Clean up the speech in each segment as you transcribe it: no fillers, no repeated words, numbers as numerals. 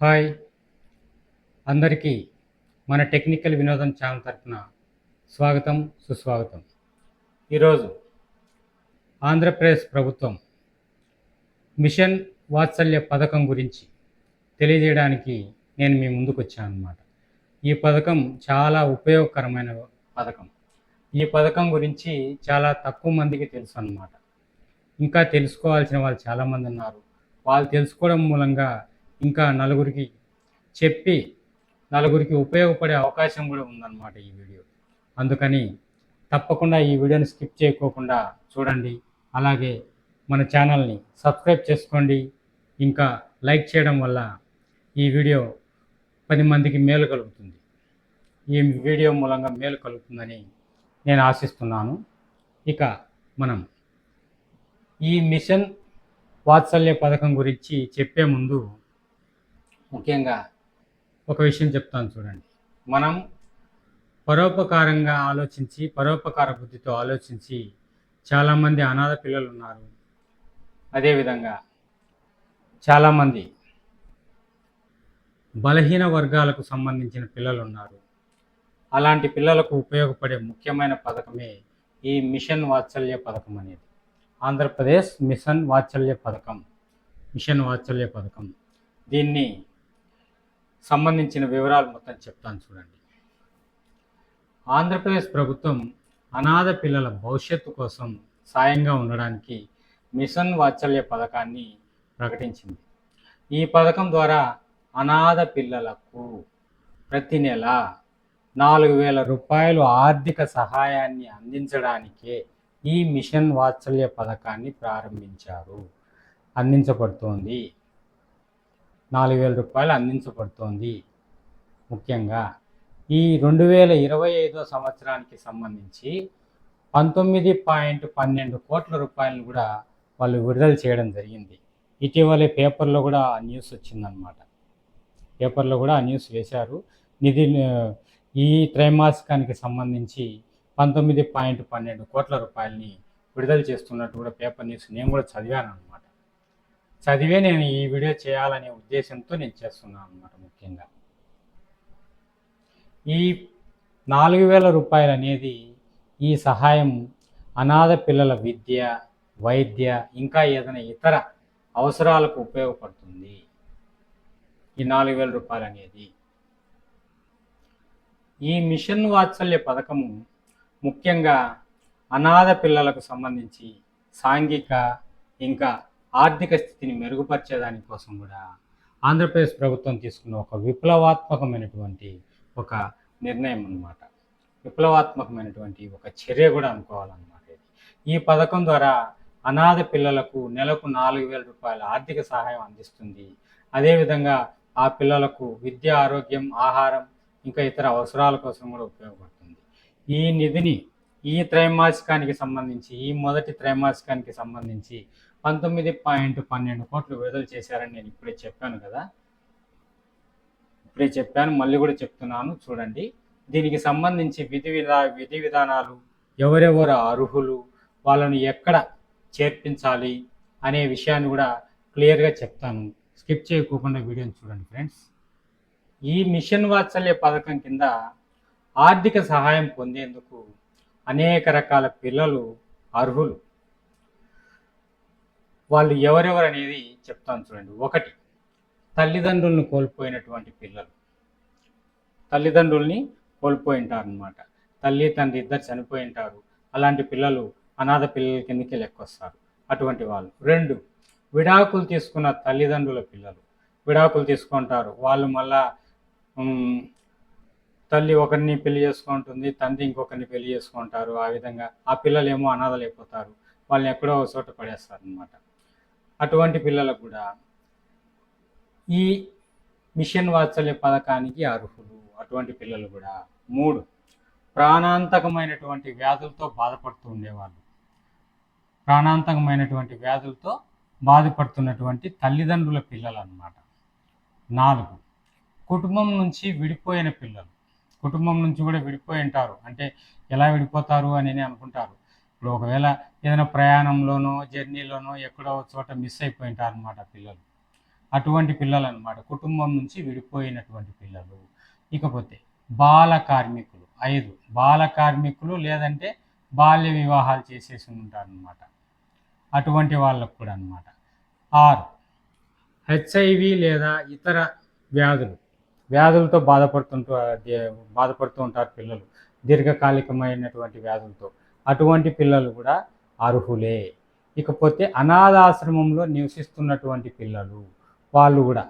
Hi అందరికీ మన technical వినోదం ఛానల్ తరఫున స్వాగతం సుస్వాగతం. ఈరోజు ఆంధ్రప్రదేశ్ ప్రభుత్వం మిషన్ వాత్సల్య పథకం గురించి తెలియజేయడానికి నేను మీ ముందుకు వచ్చాను అన్నమాట. ఈ పథకం చాలా ఉపయోగకరమైన పథకం. ఈ పథకం గురించి చాలా తక్కువ మందికి తెలుసు అన్నమాట. ఇంకా తెలుసుకోవాల్సిన వాళ్ళు చాలామంది ఉన్నారు. వాళ్ళు తెలుసుకోవడం మూలంగా ఇంకా నలుగురికి ఉపయోగపడే అవకాశం కూడా ఉందన్నమాట ఈ వీడియో. అందుకని తప్పకుండా ఈ వీడియోని స్కిప్ చేయకోకుండా చూడండి. అలాగే మన ఛానల్ని సబ్స్క్రైబ్ చేసుకోండి. ఇంకా లైక్ చేయడం వల్ల ఈ వీడియో 10 మందికి మేలు కలుగుతుంది. ఈ వీడియో మూలంగా మేలు కలుగుతుందని నేను ఆశిస్తున్నాను. ఇక మనం ఈ మిషన్ వాత్సల్య పథకం గురించి చెప్పే ముందు ముఖ్యంగా ఒక విషయం చెప్తాను చూడండి. మనం పరోపకార బుద్ధితో ఆలోచించి చాలామంది అనాథ పిల్లలు ఉన్నారు. అదేవిధంగా చాలామంది బలహీన వర్గాలకు సంబంధించిన పిల్లలు ఉన్నారు. అలాంటి పిల్లలకు ఉపయోగపడే ముఖ్యమైన పథకమే ఈ మిషన్ వాత్సల్య పథకం అనేది. ఆంధ్రప్రదేశ్ మిషన్ వాత్సల్య పథకం. దీన్ని సంబంధించిన వివరాలు మొత్తం చెప్తాను చూడండి. ఆంధ్రప్రదేశ్ ప్రభుత్వం అనాథ పిల్లల భవిష్యత్తు కోసం సాయంగా ఉండడానికి మిషన్ వాత్సల్య పథకాన్ని ప్రకటించింది. ఈ పథకం ద్వారా అనాథ పిల్లలకు ప్రతి నెల 4,000 రూపాయలు ఆర్థిక సహాయాన్ని అందించడానికే ఈ మిషన్ వాత్సల్య పథకాన్ని అందించబడుతోంది. 4,000 రూపాయలు అందించబడుతోంది. ముఖ్యంగా ఈ 2025 సంవత్సరానికి సంబంధించి 19.12 కోట్ల రూపాయలను కూడా వాళ్ళు విడుదల చేయడం జరిగింది. ఇటీవలే పేపర్లో కూడా ఆ న్యూస్ వచ్చిందనమాట. పేపర్లో కూడా ఆ న్యూస్ వేశారు. ఈ త్రైమాసికానికి సంబంధించి 19.12 కోట్ల రూపాయలని విడుదల చేస్తున్నట్టు కూడా పేపర్ న్యూస్ నేను కూడా చదివాను అనమాట. చదివే నేను ఈ వీడియో చేయాలనే ఉద్దేశంతో నేను చేస్తున్నాను అనమాట. ముఖ్యంగా ఈ 4,000 రూపాయలు అనేది ఈ సహాయం అనాథ పిల్లల విద్య, వైద్య, ఇంకా ఏదైనా ఇతర అవసరాలకు ఉపయోగపడుతుంది. ఈ 4,000 రూపాయలు అనేది ఈ మిషన్ వాత్సల్య పథకము ముఖ్యంగా అనాథ పిల్లలకు సంబంధించి సాంఘిక ఇంకా ఆర్థిక స్థితిని మెరుగుపరిచేదాని కోసం కూడా ఆంధ్రప్రదేశ్ ప్రభుత్వం తీసుకున్న ఒక విప్లవాత్మకమైనటువంటి ఒక నిర్ణయం అన్నమాట. విప్లవాత్మకమైనటువంటి ఒక చర్య కూడా అనుకోవాలన్నమాట. ఈ పథకం ద్వారా అనాథ పిల్లలకు నెలకు 4,000 రూపాయల ఆర్థిక సహాయం అందిస్తుంది. అదేవిధంగా ఆ పిల్లలకు విద్య, ఆరోగ్యం, ఆహారం ఇంకా ఇతర అవసరాల కోసం కూడా ఉపయోగపడుతుంది. ఈ నిధిని ఈ మొదటి త్రైమాసికానికి సంబంధించి 19.12 కోట్లు విడుదల చేశారని నేను ఇప్పుడే చెప్పాను కదా. మళ్ళీ కూడా చెప్తున్నాను చూడండి. దీనికి సంబంధించి విధి విధానాలు, ఎవరెవరు అర్హులు, వాళ్ళను ఎక్కడ చేర్పించాలి అనే విషయాన్ని కూడా క్లియర్గా చెప్తాను. స్కిప్ చేయకుండా వీడియోని చూడండి ఫ్రెండ్స్. ఈ మిషన్ వాత్సల్య పథకం కింద ఆర్థిక సహాయం పొందేందుకు అనేక రకాల పిల్లలు అర్హులు. వాళ్ళు ఎవరెవరు అనేది చెప్తాను చూడండి. 1, తల్లిదండ్రులను కోల్పోయినటువంటి పిల్లలు. తల్లిదండ్రుల్ని కోల్పోయి ఉంటారనమాట. తల్లి తండ్రి ఇద్దరు చనిపోయి ఉంటారు. అలాంటి పిల్లలు అనాథ పిల్లల కిందకి లెక్కొస్తారు. అటువంటి వాళ్ళు. 2, విడాకులు తీసుకున్న తల్లిదండ్రుల పిల్లలు. విడాకులు తీసుకుంటారు. వాళ్ళు మళ్ళా తల్లి ఒకరిని పెళ్లి చేసుకుంటుంది, తండ్రి ఇంకొకరిని పెళ్లి చేసుకుంటారు. ఆ విధంగా ఆ పిల్లలు ఏమో అనాథలు అయిపోతారు. వాళ్ళని ఎక్కడో ఒక చోట పడేస్తారు అనమాట. అటువంటి పిల్లలకు కూడా ఈ మిషన్ వాత్సల్య పథకానికి అర్హులు. అటువంటి పిల్లలు కూడా. 3, ప్రాణాంతకమైనటువంటి వ్యాధులతో బాధపడుతూ ఉండేవాళ్ళు. ప్రాణాంతకమైనటువంటి వ్యాధులతో బాధపడుతున్నటువంటి తల్లిదండ్రుల పిల్లలు అన్నమాట. 4, కుటుంబం నుంచి విడిపోయిన పిల్లలు. కుటుంబం నుంచి కూడా విడిపోయి ఉంటారు. అంటే ఎలా విడిపోతారు అని అనుకుంటారు. ఇప్పుడు ఒకవేళ ఏదైనా ప్రయాణంలోనో జర్నీలోనో ఎక్కడో చోట మిస్ అయిపోయి ఉంటారు అన్నమాట పిల్లలు. అటువంటి పిల్లలు అన్నమాట, కుటుంబం నుంచి విడిపోయినటువంటి పిల్లలు. ఇకపోతే బాల కార్మికులు 5, బాల కార్మికులు లేదంటే బాల్య వివాహాలు చేసేసి ఉంటారనమాట, అటువంటి వాళ్ళకు కూడా అనమాట. 6, హెచ్ఐవి లేదా ఇతర వ్యాధులతో బాధపడుతూ ఉంటారు పిల్లలు, దీర్ఘకాలికమైనటువంటి వ్యాధులతో, అటువంటి పిల్లలు కూడా అర్హులే. ఇకపోతే అనాథాశ్రమంలో నివసిస్తున్నటువంటి పిల్లలు, వాళ్ళు కూడా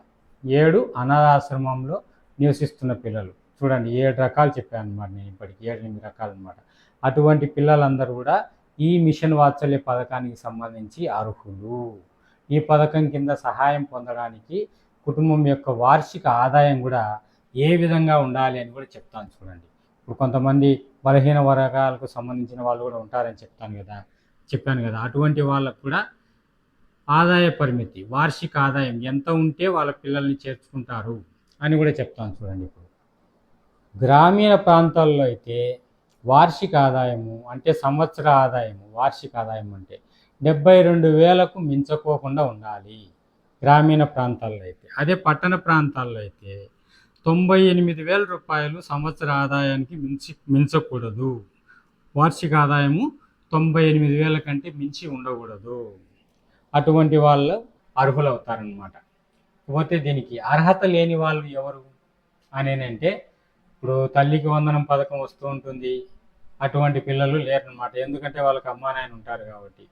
7 అనాథాశ్రమంలో నివసిస్తున్న పిల్లలు. చూడండి 7 రకాలు చెప్పాను అనమాట నేను, ఇప్పటికి 7-8 రకాలు అనమాట. అటువంటి పిల్లలందరూ కూడా ఈ మిషన్ వాత్సల్య పథకానికి సంబంధించి అర్హులు. ఈ పథకం కింద సహాయం పొందడానికి కుటుంబం యొక్క వార్షిక ఆదాయం కూడా ఏ విధంగా ఉండాలి అని కూడా చెప్తాను చూడండి. ఇప్పుడు కొంతమంది బలహీన వర్గాలకు సంబంధించిన వాళ్ళు కూడా ఉంటారని చెప్పాను కదా, అటువంటి వాళ్ళకు కూడా ఆదాయ పరిమితి, వార్షిక ఆదాయం ఎంత ఉంటే వాళ్ళ పిల్లల్ని చేర్చుకుంటారు అని కూడా చెప్తాను చూడండి. ఇప్పుడు గ్రామీణ ప్రాంతాల్లో అయితే వార్షిక ఆదాయము అంటే సంవత్సర ఆదాయము, వార్షిక ఆదాయం అంటే 72,000కు మించకోకుండా ఉండాలి గ్రామీణ ప్రాంతాల్లో అయితే. అదే పట్టణ ప్రాంతాల్లో అయితే 98,000 రూపాయలు సంవత్సర ఆదాయానికి మించకూడదు. వార్షిక ఆదాయము 98,000 కంటే మించి ఉండకూడదు. అటువంటి వాళ్ళు అర్హులవుతారనమాట. పోతే దీనికి అర్హత లేని వాళ్ళు ఎవరు అనేనంటే, ఇప్పుడు తల్లికి వందనం పథకం వస్తూ ఉంటుంది, అటువంటి పిల్లలు లేరనమాట. ఎందుకంటే వాళ్ళకి అమ్మా నాయన ఉంటారు కాబట్టి.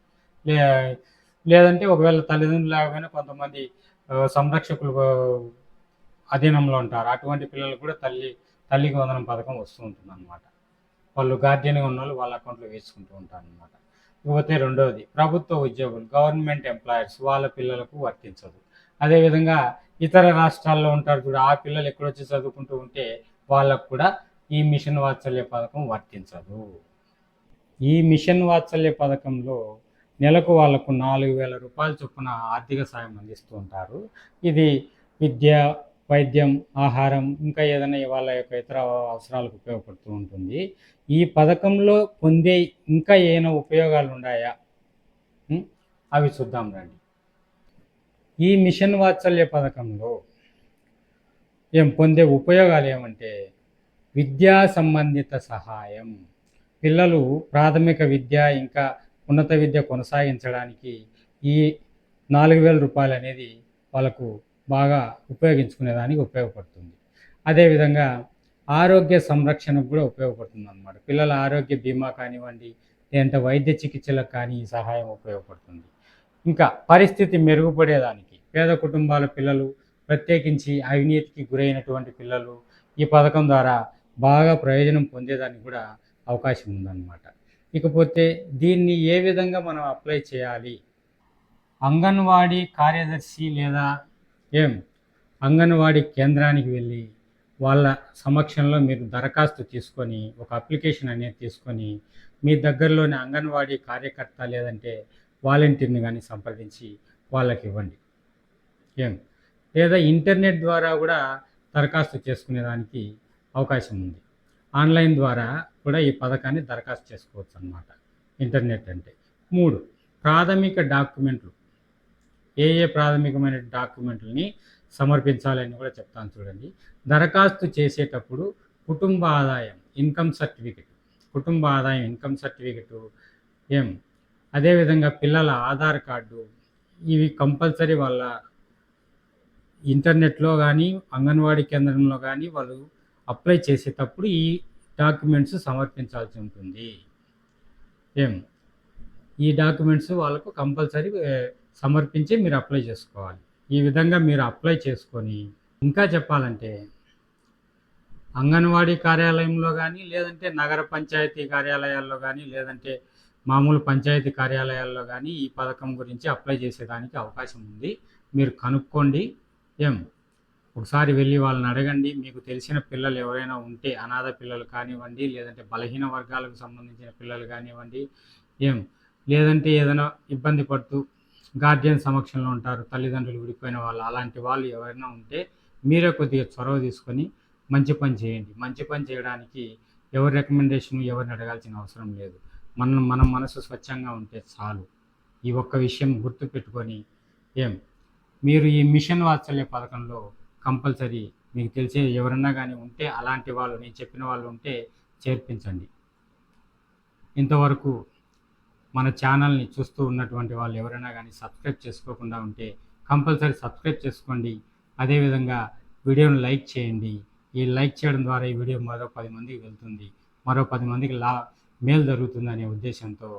లేదంటే ఒకవేళ తల్లిదండ్రులు లేకపోయినా కొంతమంది సంరక్షకులు అధీనంలో ఉంటారు, అటువంటి పిల్లలు కూడా తల్లికి వందనం పథకం వస్తూ ఉంటుంది అనమాట. వాళ్ళు గార్డియన్గా ఉన్న వాళ్ళు వాళ్ళ అకౌంట్లో వేసుకుంటూ ఉంటారు అనమాట. ఇకపోతే రెండవది ప్రభుత్వ ఉద్యోగులు, గవర్నమెంట్ ఎంప్లాయర్స్, వాళ్ళ పిల్లలకు వర్తించదు. అదేవిధంగా ఇతర రాష్ట్రాల్లో ఉంటారు చూడ, ఆ పిల్లలు ఎక్కడొచ్చి చదువుకుంటూ ఉంటే వాళ్ళకు కూడా ఈ మిషన్ వాత్సల్య పథకం వర్తించదు. ఈ మిషన్ వాత్సల్య పథకంలో నెలకు వాళ్లకు 4,000 రూపాయల చొప్పున ఆర్థిక సాయం అందిస్తూ ఉంటారు. ఇది విద్య, వైద్యం, ఆహారం, ఇంకా ఏదైనా వాళ్ళ యొక్క ఇతర అవసరాలకు ఉపయోగపడుతూ ఉంటుంది. ఈ పథకంలో పొందే ఇంకా ఏమైనా ఉపయోగాలు ఉన్నాయా అవి చూద్దాం రండి. ఈ మిషన్ వాత్సల్య పథకంలో పొందే ఉపయోగాలు ఏమంటే, విద్యా సంబంధిత సహాయం, పిల్లలు ప్రాథమిక విద్య ఇంకా ఉన్నత విద్య కొనసాగించడానికి ఈ 4,000 రూపాయలు అనేది వాళ్ళకు బాగా ఉపయోగించుకునేదానికి ఉపయోగపడుతుంది. అదేవిధంగా ఆరోగ్య సంరక్షణకు కూడా ఉపయోగపడుతుంది అన్నమాట. పిల్లల ఆరోగ్య బీమా కానివ్వండి, లేదంటే వైద్య చికిత్సలకు కానీ ఈ సహాయం ఉపయోగపడుతుంది. ఇంకా పరిస్థితి మెరుగుపడేదానికి పేద కుటుంబాల పిల్లలు, ప్రత్యేకించి అవినీతికి గురైనటువంటి పిల్లలు ఈ పథకం ద్వారా బాగా ప్రయోజనం పొందేదానికి కూడా అవకాశం ఉందన్నమాట. ఇకపోతే దీన్ని ఏ విధంగా మనం అప్లై చేయాలి? అంగన్వాడీ కార్యదర్శి లేదా అంగన్వాడీ కేంద్రానికి వెళ్ళి వాళ్ళ సమక్షంలో మీరు దరఖాస్తు తీసుకొని, ఒక అప్లికేషన్ అనేది తీసుకొని, మీ దగ్గరలోని అంగన్వాడీ కార్యకర్త లేదంటే వాలంటీర్ని కానీ సంప్రదించి వాళ్ళకి ఇవ్వండి. లేదా ఇంటర్నెట్ ద్వారా కూడా దరఖాస్తు చేసుకునేదానికి అవకాశం ఉంది. ఆన్లైన్ ద్వారా కూడా ఈ పథకాన్ని దరఖాస్తు చేసుకోవచ్చు అన్నమాట, ఇంటర్నెట్ అంటే. 3, ప్రాథమిక డాక్యుమెంట్లు. ఏ ప్రాథమికమైన డాక్యుమెంట్లని సమర్పించాలని కూడా చెప్తాను చూడండి. దరఖాస్తు చేసేటప్పుడు కుటుంబ ఆదాయం ఇన్కమ్ సర్టిఫికెటు, అదేవిధంగా పిల్లల ఆధార్ కార్డు, ఇవి కంపల్సరీ వాళ్ళ ఇంటర్నెట్లో కానీ అంగన్వాడీ కేంద్రంలో కానీ వాళ్ళు అప్లై చేసేటప్పుడు ఈ డాక్యుమెంట్స్ సమర్పించాల్సి ఉంటుంది. ఈ డాక్యుమెంట్స్ వాళ్ళకు కంపల్సరీ సమర్పించి మీరు అప్లై చేసుకోవాలి. ఈ విధంగా మీరు అప్లై చేసుకొని, ఇంకా చెప్పాలంటే అంగన్వాడీ కార్యాలయంలో కానీ, లేదంటే నగర పంచాయతీ కార్యాలయాల్లో కానీ, లేదంటే మామూలు పంచాయతీ కార్యాలయాల్లో కానీ ఈ పథకం గురించి అప్లై చేసేదానికి అవకాశం ఉంది. మీరు కనుక్కోండి. ఒకసారి వెళ్ళి వాళ్ళని అడగండి. మీకు తెలిసిన పిల్లలు ఎవరైనా ఉంటే, అనాథ పిల్లలు కానివ్వండి, లేదంటే బలహీన వర్గాలకు సంబంధించిన పిల్లలు కానివ్వండి, లేదంటే ఏదైనా ఇబ్బంది పడుతూ గార్డియన్ సమక్షంలో ఉంటారు, తల్లిదండ్రులు విడిపోయిన వాళ్ళు, అలాంటి వాళ్ళు ఎవరైనా ఉంటే మీరే కొద్దిగా చొరవ తీసుకొని మంచి పని చేయండి. మంచి పని చేయడానికి ఎవరి రికమెండేషన్, ఎవరిని అడగాల్సిన అవసరం లేదు. మన మనసు స్వచ్ఛంగా ఉంటే చాలు. ఈ ఒక్క విషయం గుర్తుపెట్టుకొని మీరు ఈ మిషన్ వాత్సల్య పథకంలో కంపల్సరీ మీకు తెలిసే ఎవరన్నా కానీ ఉంటే అలాంటి వాళ్ళు నేను చెప్పిన వాళ్ళు ఉంటే చేర్పించండి. ఇంతవరకు మన ఛానల్ని చూస్తూ ఉన్నటువంటి వాళ్ళు ఎవరైనా కానీ సబ్స్క్రైబ్ చేసుకోకుండా ఉంటే కంపల్సరీ సబ్స్క్రైబ్ చేసుకోండి. అదేవిధంగా వీడియోను లైక్ చేయండి. ఈ లైక్ చేయడం ద్వారా ఈ వీడియో మరో 10 మందికి వెళ్తుంది, మరో 10 మందికి మేలు జరుగుతుందనే ఉద్దేశంతో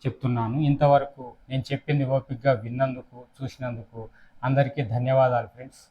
చెప్తున్నాను. ఇంతవరకు నేను చెప్పింది ఓపికగా విన్నందుకు, చూసినందుకు అందరికీ ధన్యవాదాలు ఫ్రెండ్స్.